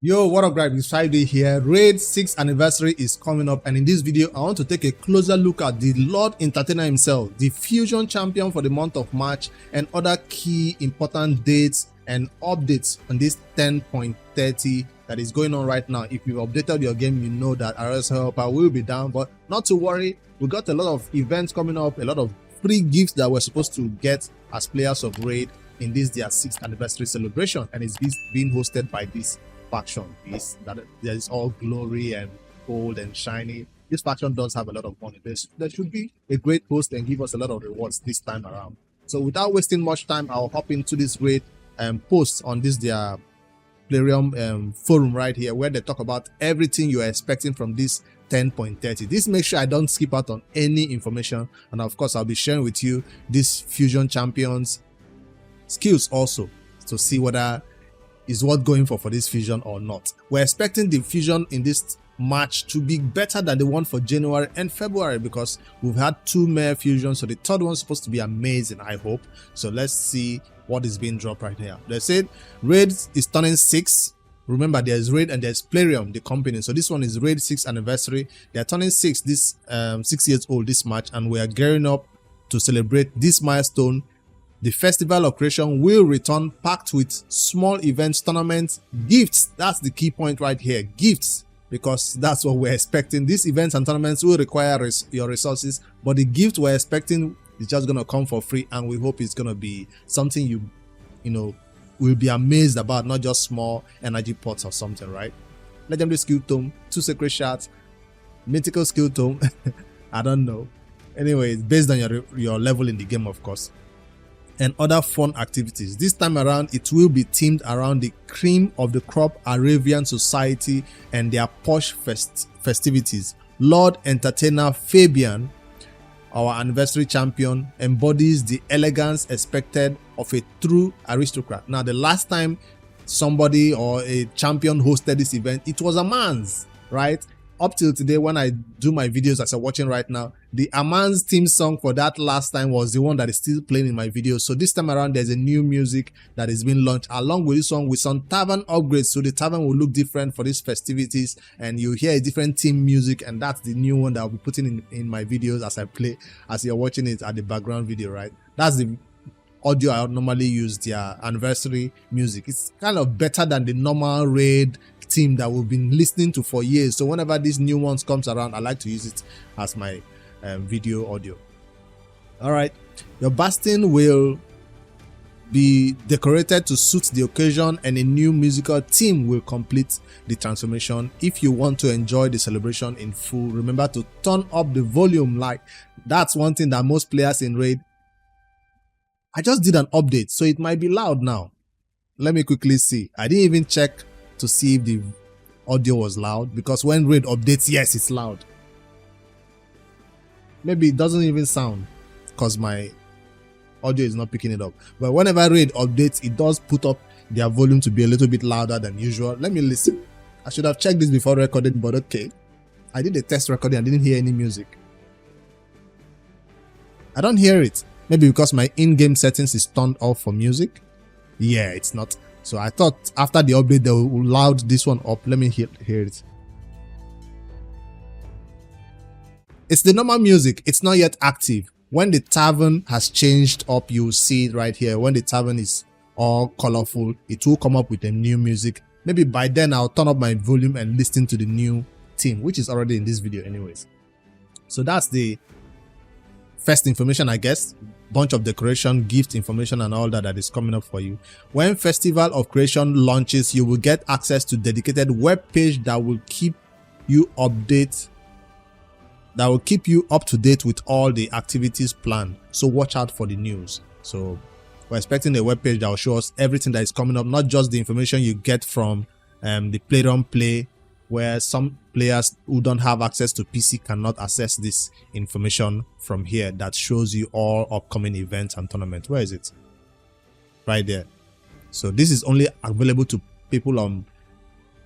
Yo, what up guys, it's 5 Day here. Raid 6th anniversary is coming up, and in this video I want to take a closer look at the Lord Entertainer himself, the Fusion champion for the month of March, and other key important dates and updates on this 10.30 that is going on right now. If you've updated your game, you know that RS Helper will be down, but not to worry, we got a lot of events coming up, a lot of free gifts that we're supposed to get as players of Raid in this their 6th anniversary celebration, and it's being hosted by this faction. Is that there is all glory and gold and shiny. This faction does have a lot of money. There should be a great host and give us a lot of rewards this time around. So without wasting much time, I'll hop into this Raid post on this their Plarium forum right here, where they talk about everything you are expecting from this 10.30. This makes sure I don't skip out on any information, and of course I'll be sharing with you this Fusion champions skills also to see whether is what going for this fusion or not. We're expecting the fusion in this March to be better than the one for January and February, because we've had two mere fusions, so the third one's supposed to be amazing, I hope. So let's see what is being dropped right here. They said Raid is turning 6. Remember, there's Raid and there's Plarium, the company. So this one is Raid 6th anniversary. They're turning 6 this 6 years old this March, and we are gearing up to celebrate this milestone. The Festival of Creation will return packed with small events, tournaments, gifts. That's the key point right here, gifts, because that's what we're expecting. These events and tournaments will require your resources, but the gift we're expecting is just going to come for free, and we hope it's going to be something you know, will be amazed about, not just small energy pots or something, right? Legendary skill tome, 2 sacred shards, mythical skill tome, I don't know. Anyway, it's based on your level in the game, of course, and other fun activities. This time around, it will be themed around the cream of the crop Arabian society and their posh festivities. Lord Entertainer Fabian, our anniversary champion, embodies the elegance expected of a true aristocrat. Now, the last time somebody or a champion hosted this event, it was a man's, right? Up till today, when I do my videos as you're watching right now, the Aman's theme song for that last time was the one that is still playing in my videos. So this time around, there's a new music that is being launched along with this one, with some tavern upgrades. So the tavern will look different for these festivities, and you hear a different theme music, and that's the new one that I'll be putting in my videos as I play, as you're watching it at the background video, right? That's the audio I normally use, their anniversary music. It's kind of better than the normal Raid theme that we've been listening to for years. So whenever these new ones comes around, I like to use it as my video audio. All right, your bastion will be decorated to suit the occasion, and a new musical theme will complete the transformation. If you want to enjoy the celebration in full, remember to turn up the volume. Like, that's one thing that most players in Raid, I just did an update, so it might be loud now. Let me quickly see. I didn't even check to see if the audio was loud, because when Raid updates, yes, it's loud. Maybe it doesn't even sound because my audio is not picking it up. But whenever Raid updates, it does put up their volume to be a little bit louder than usual. Let me listen. I should have checked this before recording, but okay. I did a test recording. I didn't hear any music. I don't hear it. Maybe because my in-game settings is turned off for music. Yeah, it's not. So I thought after the update they will loud this one up. Let me hear it. It's the normal music. It's not yet active. When the tavern has changed up, you'll see it right here. When the tavern is all colorful, it will come up with a new music. Maybe by then I'll turn up my volume and listen to the new theme, which is already in this video anyways. So that's the first information, I guess. Bunch of decoration, gift information, and all that is coming up for you. When Festival of Creation launches, you will get access to dedicated web page that will keep you up to date with all the activities planned. So watch out for the news. So we're expecting a web page that will show us everything that is coming up, not just the information you get from the Plarium Play, where some players who don't have access to PC cannot access this information from here that shows you all upcoming events and tournaments. Where is it? Right there. So this is only available to people on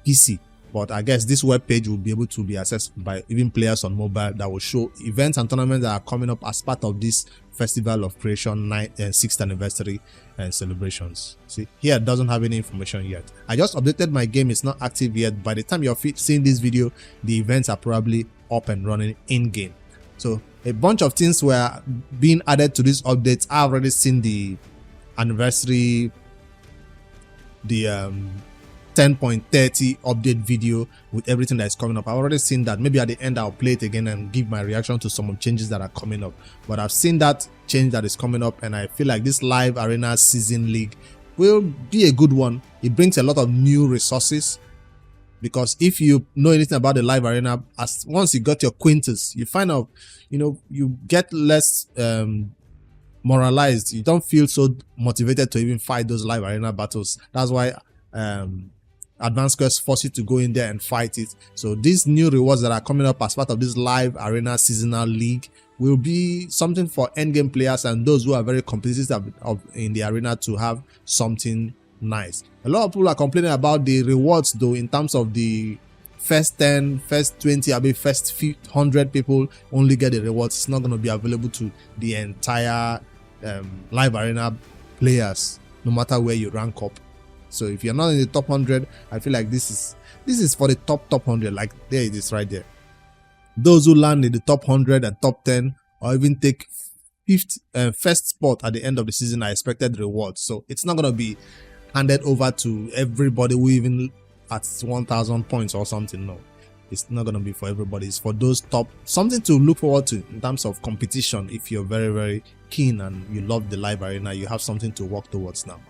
PC. But I guess this web page will be able to be accessed by even players on mobile that will show events and tournaments that are coming up as part of this Festival of Creation 6th anniversary and celebrations. See, here it doesn't have any information yet. I just updated my game, it's not active yet. By the time you're seeing this video, the events are probably up and running in game. So a bunch of things were being added to this update. I've already seen the anniversary, the 10.30 update video with everything that is coming up. I've already seen that. Maybe at the end I'll play it again and give my reaction to some changes that are coming up. But I've seen that change that is coming up, and I feel like this live arena season league will be a good one. It brings a lot of new resources, because if you know anything about the live arena, as once you got your quintus, you find out, you get less moralized. You don't feel so motivated to even fight those live arena battles. That's why Advanced Quest force you to go in there and fight it. So these new rewards that are coming up as part of this live arena seasonal league will be something for endgame players and those who are very competitive in the arena to have something nice. A lot of people are complaining about the rewards though, in terms of the first 10, first 20, I mean first 100 people only get the rewards. It's not going to be available to the entire live arena players, no matter where you rank up. So if you're not in the top 100, I feel like this is for the top 100. Like there it is right there. Those who land in the top 100 and top 10, or even take first spot at the end of the season, are expected rewards. So it's not going to be handed over to everybody who even at 1,000 points or something. No, it's not going to be for everybody. It's for those top, something to look forward to in terms of competition. If you're very, very keen and you love the live arena, you have something to work towards now.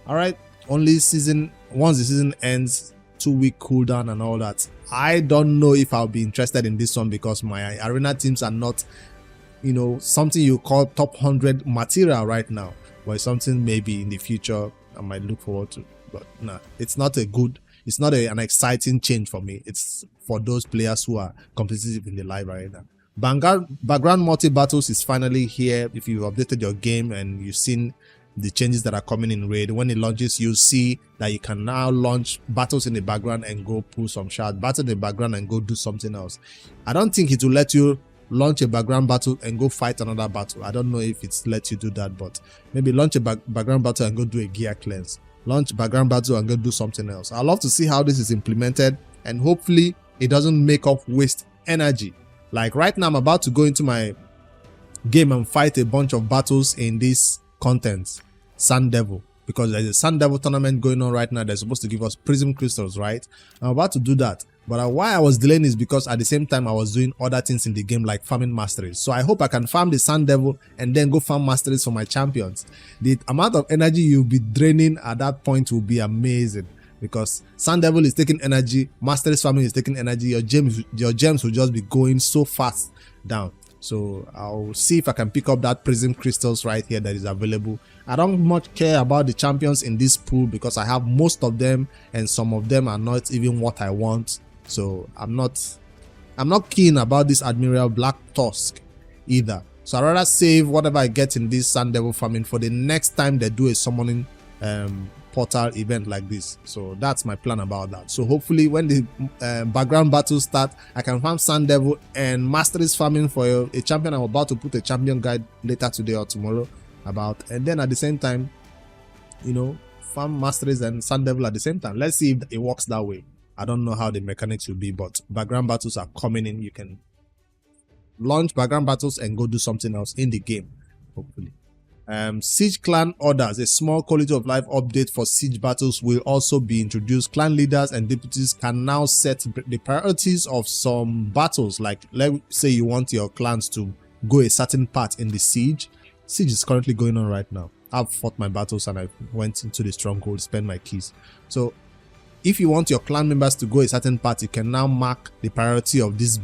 All right. Only season, once the season ends, 2-week cooldown and all that. I don't know if I'll be interested in this one, because my arena teams are not, something you call top 100 material right now, but it's something maybe in the future I might look forward to. But nah, it's not an exciting change for me. It's for those players who are competitive in the live arena. Background multi battles is finally here. If you've updated your game and you've seen the changes that are coming in raid, when it launches, you'll see that you can now launch battles in the background and go pull some shards, battle in the background and go do something else. I don't think it will let you launch a background battle and go fight another battle. I don't know if it's let you do that, but maybe launch a background battle and go do a gear cleanse, launch background battle and go do something else. I'd love to see how this is implemented, and hopefully it doesn't make up waste energy. Like right now, I'm about to go into my game and fight a bunch of battles in this content, Sun Devil, because there's a Sun Devil tournament going on right now. They're supposed to give us prism crystals, right? I'm about to do that, but why I was delaying is because at the same time I was doing other things in the game, like farming masteries. So I hope I can farm the Sun Devil and then go farm masteries for my champions. The amount of energy you'll be draining at that point will be amazing, because Sun Devil is taking energy, masteries farming is taking energy. Your gems will just be going so fast down. So I'll see if I can pick up that prism crystals right here that is available. I don't much care about the champions in this pool, because I have most of them and some of them are not even what I want. So I'm not keen about this Admiral Black Tusk either. So I'd rather save whatever I get in this Sun Devil farming for the next time they do a summoning portal event like this. So that's my plan about that. So hopefully when the background battles start, I can farm Sun Devil and masteries farming for a champion. I'm about to put a champion guide later today or tomorrow about, and then at the same time, farm masteries and Sun Devil at the same time. Let's see if it works that way. I don't know how the mechanics will be, but background battles are coming in. You can launch background battles and go do something else in the game, hopefully. Siege clan orders, a small quality of life update for siege battles, will also be introduced. Clan leaders and deputies can now set the priorities of some battles. Like, let's say you want your clans to go a certain part in the siege. Siege is currently going on right now. I've fought my battles and I went into the stronghold, spent my keys. So if you want your clan members to go a certain part, you can now mark the priority of this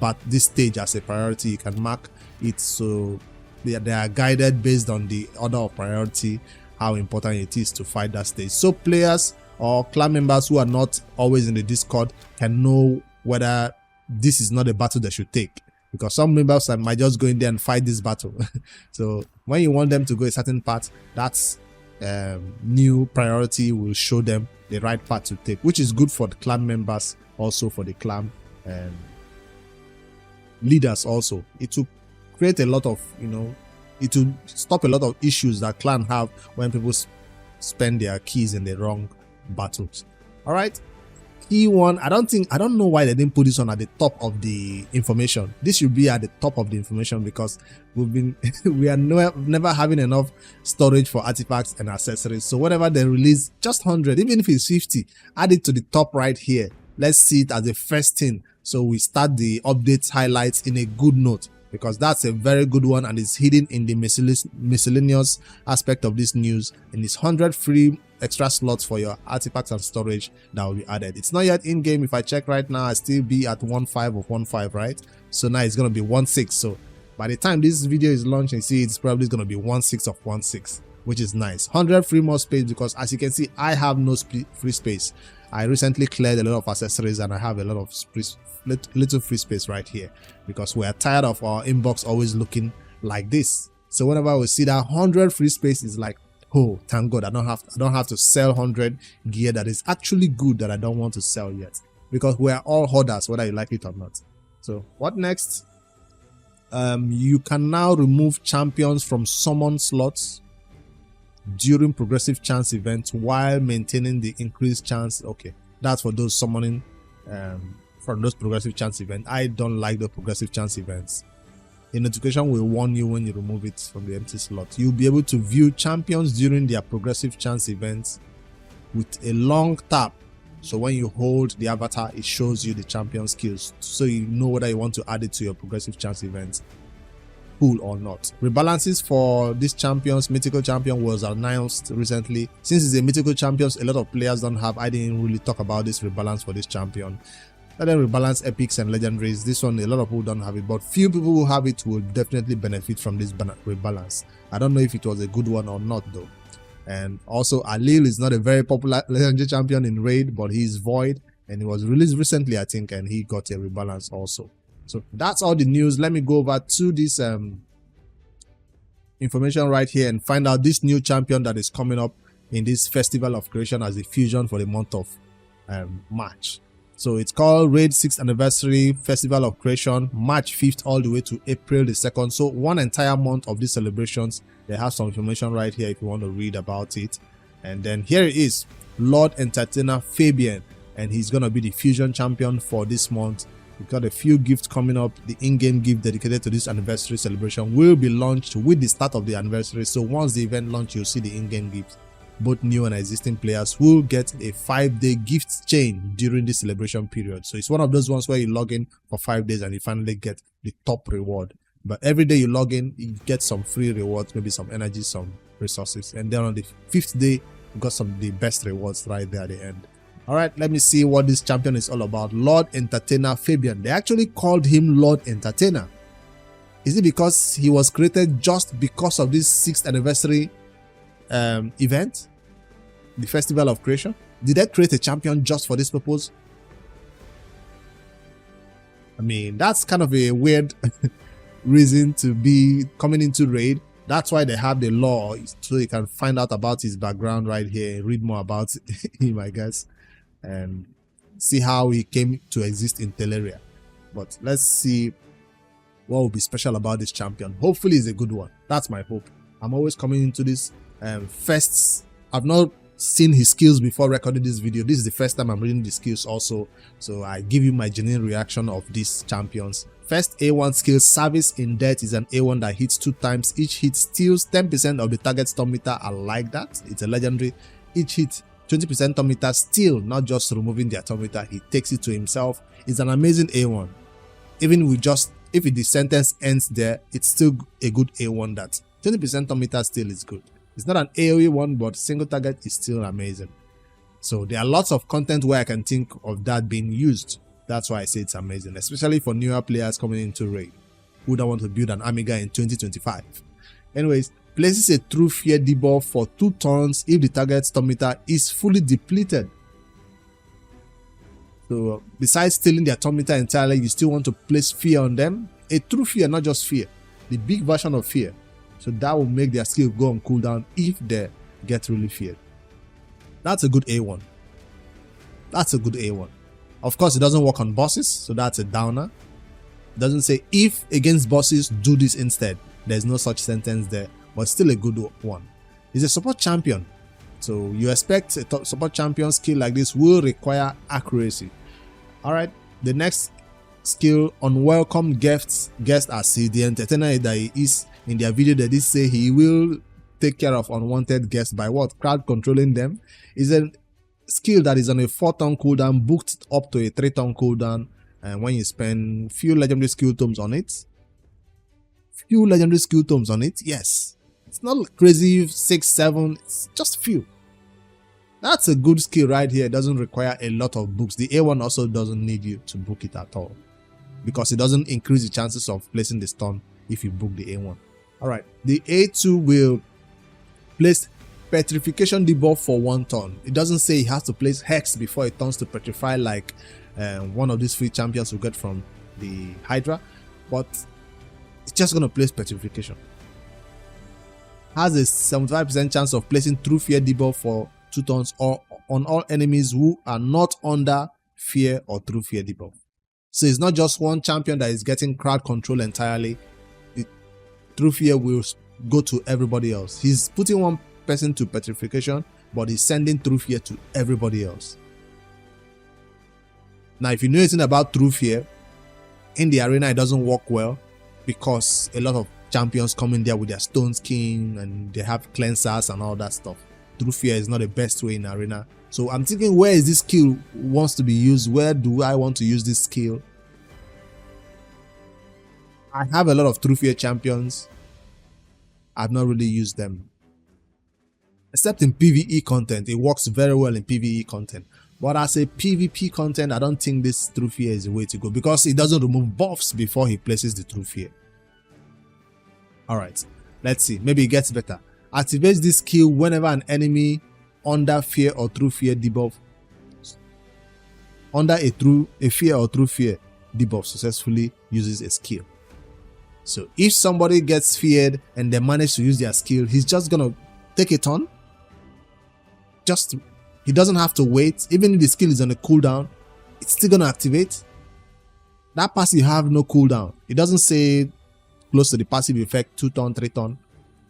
stage as a priority. You can mark it so they are guided based on the order of priority, how important it is to fight that stage. So players or clan members who are not always in the Discord can know whether this is not a battle they should take, because some members might just go in there and fight this battle. So when you want them to go a certain part, that's new priority will show them the right path to take, which is good for the clan members, also for the clan leaders. Also, it will create a lot of, it will stop a lot of issues that clan have when people spend their keys in the wrong battles. All right, key one. I don't know why they didn't put this one at the top of the information. This should be at the top of the information because we are never having enough storage for artifacts and accessories. So whatever they release, just 100, even if it's 50, add it to the top right here. Let's see it as the first thing. So we start the updates highlights in a good note, because that's a very good one and it's hidden in the miscellaneous aspect of this news. And it's 100 free extra slots for your artifacts and storage that will be added. It's not yet in game. If I check right now, I still be at 1.5 of 1.5, right? So now it's going to be 1.6. So by the time this video is launched, you see it's probably going to be 1.6 of 1.6, which is nice. 100 free more space, because as you can see, I have no free space. I recently cleared a lot of accessories and I have a lot of little free space right here, because we are tired of our inbox always looking like this. So whenever we see that 100 free space, is like, oh, thank God, I don't have to sell 100 gear that is actually good that I don't want to sell yet, because we are all hoarders, whether you like it or not. So what next? You can now remove champions from summon slots during progressive chance events while maintaining the increased chance. Okay, that's for those summoning from those progressive chance events. I don't like the progressive chance events. A notification will warn you when you remove it from the empty slot. You'll be able to view champions during their progressive chance events with a long tap. So when you hold the avatar, it shows you the champion skills, so you know whether you want to add it to your progressive chance events pool or not. Rebalances for this champion's mythical champion was announced recently. Since it's a mythical champion, a lot of players don't have. I didn't really talk about this rebalance for this champion. Let them rebalance epics and legendaries. This one, a lot of people don't have it, but few people who have it will definitely benefit from this rebalance. I don't know if it was a good one or not though. And also, Alil is not a very popular legendary champion in raid, but he's void and he was released recently, I think, and he got a rebalance also. So that's all the news. Let me go over to this information right here and find out this new champion that is coming up in this Festival of Creation as a fusion for the month of March. So it's called Raid 6th Anniversary Festival of Creation, March 5th all the way to April the 2nd. So one entire month of these celebrations. They have some information right here if you want to read about it. And then here it is, Lord Entertainer Fabian, and he's going to be the fusion champion for this month. We've got a few gifts coming up. The in-game gift dedicated to this anniversary celebration will be launched with the start of the anniversary. So once the event launches, you'll see the in-game gift. Both new and existing players will get a 5-day gift chain during this celebration period. So it's one of those ones where you log in for 5 days and you finally get the top reward. But every day you log in, you get some free rewards, maybe some energy, some resources. And then on the 5th day, you got some of the best rewards right there at the end. All right, let me see what this champion is all about. Lord Entertainer Fabian. They actually called him Lord Entertainer. Is it because he was created just because of this 6th anniversary event? The Festival of Creation? Did they create a champion just for this purpose? I mean, that's kind of a weird reason to be coming into raid. That's why they have the law, so you can find out about his background right here, read more about him, I guess, and see how he came to exist in Teleria. But let's see what will be special about this champion. Hopefully it's a good one. That's my hope. I'm always coming into this first. I've not seen his skills before recording this video. This is the first time I'm reading the skills also, so I give you my genuine reaction of these champions. First A1 skill, Service in Death, is an A1 that hits 2 times. Each hit steals 10% of the target storm meter. I like that. It's a legendary. Each hit 20% storm meter steal, not just removing their storm meter, he takes it to himself. It's an amazing A1. Even with just, if the sentence ends there, it's still a good A1. That 20% storm meter steal is good. It's not an AoE one, but single target is still amazing. So there are lots of content where I can think of that being used. That's why I say it's amazing, especially for newer players coming into raid who don't want to build an Amiga in 2025. Anyways, places a True Fear debuff for 2 turns if the target storm meter is fully depleted. So besides stealing their storm meter entirely, you still want to place fear on them. A True Fear, not just fear, the big version of fear. So that will make their skill go on cooldown if the get really feared. That's a good A1. That's a good A1. Of course, it doesn't work on bosses, so that's a downer. It doesn't say if against bosses, do this instead. There's no such sentence there, but still a good one. It's a support champion, so you expect a support champion skill like this will require accuracy. Alright, the next skill, unwelcome guests as the entertainer that he is. In their video they did say he will take care of unwanted guests by what? Crowd controlling them. Is a skill that is on a 4-turn cooldown, booked up to a 3-turn cooldown, and when you spend few legendary skill tomes on it. Yes, it's not crazy 6, 7, it's just few. That's a good skill right here. It doesn't require a lot of books. The A1 also doesn't need you to book it at all, because it doesn't increase the chances of placing the stun if you book the A1. Alright, the A2 will place petrification debuff for 1 turn. It doesn't say he has to place hex before it turns to petrify like one of these free champions we get from the Hydra, but it's just going to place petrification. Has a 75% chance of placing true fear debuff for 2 turns or on all enemies who are not under fear or true fear debuff. So it's not just one champion that is getting crowd control entirely. The true fear will go to everybody else. He's putting one person to petrification, but he's sending true fear to everybody else. Now, if you know anything about true fear, in the arena it doesn't work well because a lot of champions come in there with their stone skin and they have cleansers and all that stuff. True fear is not the best way in arena. So I'm thinking, where is this skill wants to be used? Where do I want to use this skill? I have a lot of true fear champions. I've not really used them. Except in PvE content. It works very well in PvE content. But as a PvP content, I don't think this true fear is the way to go, because it doesn't remove buffs before he places the true fear. Alright, let's see. Maybe it gets better. Activates this skill whenever an enemy under fear or true fear debuff, under a fear or true fear debuff successfully uses a skill. So if somebody gets feared and they manage to use their skill, he's just gonna take a turn. He doesn't have to wait. Even if the skill is on a cooldown, it's still gonna activate. That passive have no cooldown. It doesn't say close to the passive effect 2 turn, 3 turn.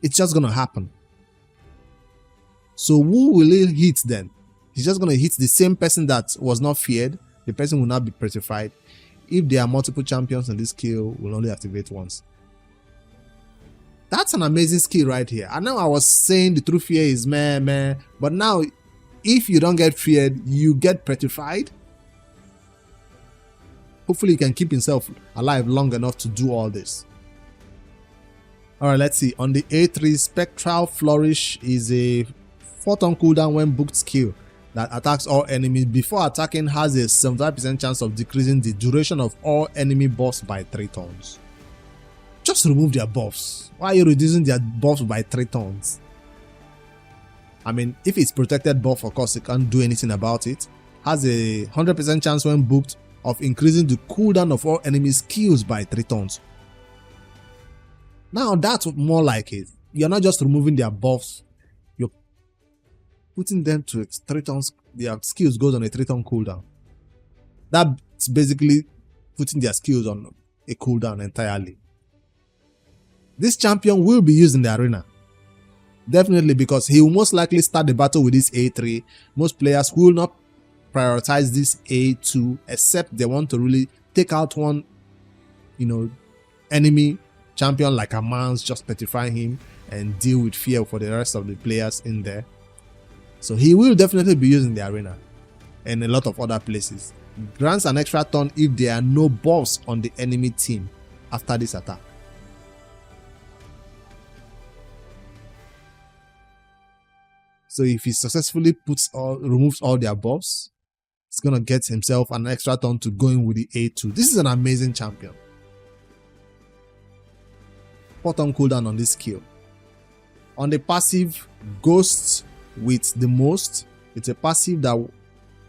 It's just gonna happen. So who will he hit then? He's just gonna hit the same person that was not feared. The person will not be petrified. If there are multiple champions and this skill will only activate once. That's an amazing skill right here. I know I was saying the true fear is meh, but now if you don't get feared, you get petrified. Hopefully he can keep himself alive long enough to do all this. Alright, let's see. On the A3, Spectral Flourish is a 4-turn cooldown when booked skill that attacks all enemies. Before attacking, has a 75% chance of decreasing the duration of all enemy buffs by 3 turns. Just remove their buffs. Why are you reducing their buffs by 3 turns? I mean, if it's protected buff, of course, you can't do anything about it. Has a 100% chance when booked of increasing the cooldown of all enemy skills by 3 turns. Now that's more like it. You're not just removing their buffs, you're putting them to 3 turns. Their skills goes on a 3-turn cooldown. That's basically putting their skills on a cooldown entirely. This champion will be used in the arena. Definitely, because he will most likely start the battle with this A3. Most players will not prioritize this A2 except they want to really take out one, enemy champion like a man's, just petrify him and deal with fear for the rest of the players in there. So he will definitely be used in the arena and a lot of other places. Grants an extra turn if there are no buffs on the enemy team after this attack. So if he successfully removes all their buffs, he's gonna get himself an extra turn to going with the A2. This is an amazing champion. 4-turn cooldown on this skill. On the passive, Ghosts with the most, it's a passive that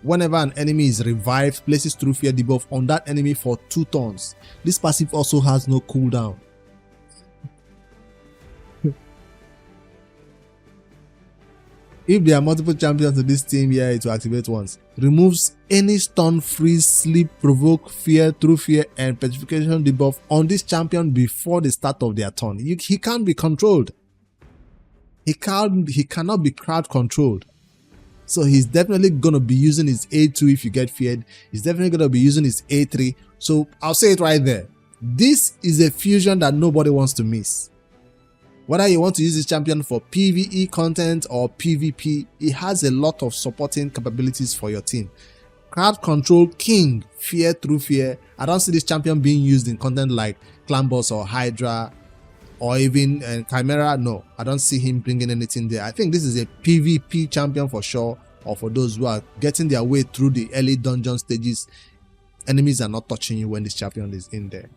whenever an enemy is revived, places true fear debuff on that enemy for 2 turns. This passive also has no cooldown. If there are multiple champions in this team, yeah, it will activate once. Removes any stun, freeze, sleep, provoke, fear, through fear, and petrification debuff on this champion before the start of their turn. He can't be controlled. He cannot be crowd controlled. So he's definitely going to be using his A2 if you get feared. He's definitely going to be using his A3. So I'll say it right there. This is a fusion that nobody wants to miss. Whether you want to use this champion for PvE content or PvP, it has a lot of supporting capabilities for your team. Crowd control king, fear through fear. I don't see this champion being used in content like Clan Boss or Hydra or even Chimera. No, I don't see him bringing anything there. I think this is a PvP champion for sure, or for those who are getting their way through the early dungeon stages. Enemies are not touching you when this champion is in there.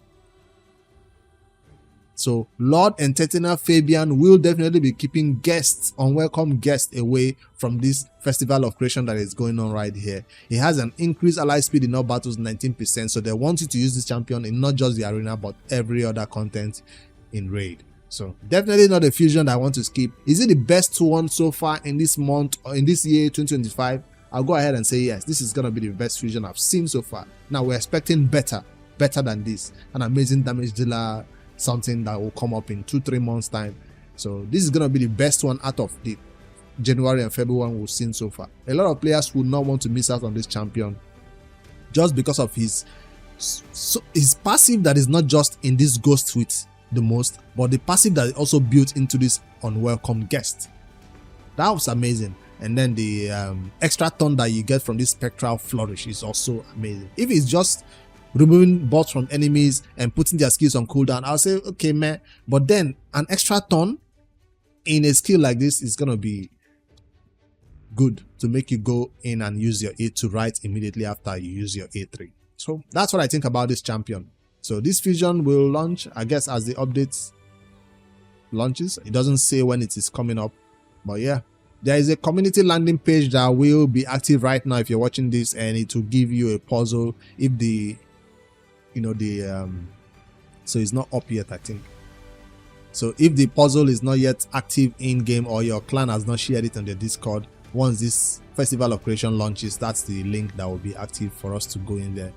So Lord Entertainer Fabian will definitely be keeping guests, unwelcome guests, away from this festival of creation that is going on right here. He has an increased ally speed in all battles, 19%. So they want you to use this champion in not just the arena, but every other content in raid. So definitely not a fusion that I want to skip. Is it the best one so far in this month or in this year 2025? I'll go ahead and say yes. This is gonna be the best fusion I've seen so far. Now we're expecting better than this. An amazing damage dealer, something that will come up in 2-3 months time. So this is gonna be the best one out of the January and February one we've seen so far. A lot of players would not want to miss out on this champion just because of his passive that is not just in this ghost suite the most, but the passive that is also built into this unwelcome guest. That was amazing. And then the extra turn that you get from this spectral flourish is also amazing. If it's just removing bots from enemies and putting their skills on cooldown, I'll say okay man, but then an extra turn in a skill like this is gonna be good to make you go in and use your A2 right immediately after you use your A3. So that's what I think about this champion. So this fusion will launch, I guess, as the updates launches. It doesn't say when it is coming up, but yeah, there is a community landing page that will be active right now if you're watching this, and it will give you a puzzle if the so it's not up yet, I think. So if the puzzle is not yet active in game or your clan has not shared it on their Discord, once this festival of creation launches, that's the link that will be active for us to go in there,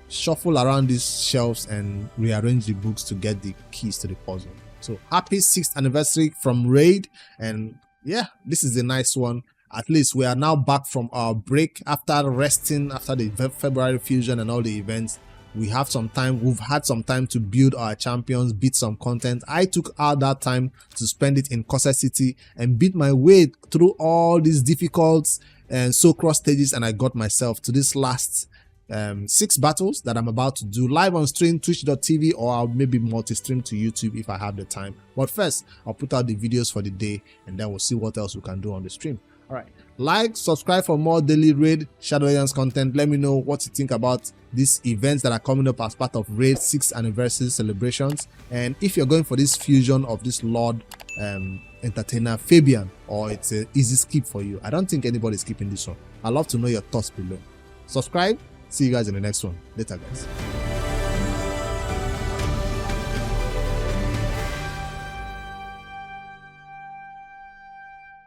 shuffle around these shelves and rearrange the books to get the keys to the puzzle. So happy 6th anniversary from Raid, and yeah, this is a nice one. At least we are now back from our break after resting after the February fusion and all the events. We have some time, we've had some time to build our champions, beat some content. I took out that time to spend it in Corset City and beat my way through all these difficult and so cross stages, and I got myself to this last 6 battles that I'm about to do live on stream, twitch.tv, or I'll maybe multi-stream to YouTube if I have the time. But first, I'll put out the videos for the day, and then we'll see what else we can do on the stream. All right, like, subscribe for more daily Raid Shadow Legends content. Let me know what you think about these events that are coming up as part of Raid 6th anniversary celebrations, and if you're going for this fusion of this Lord Entertainer Fabian, or it's an easy skip for you. I don't think anybody's skipping this one. I'd love to know your thoughts below. Subscribe. See you guys in the next one. Later, guys.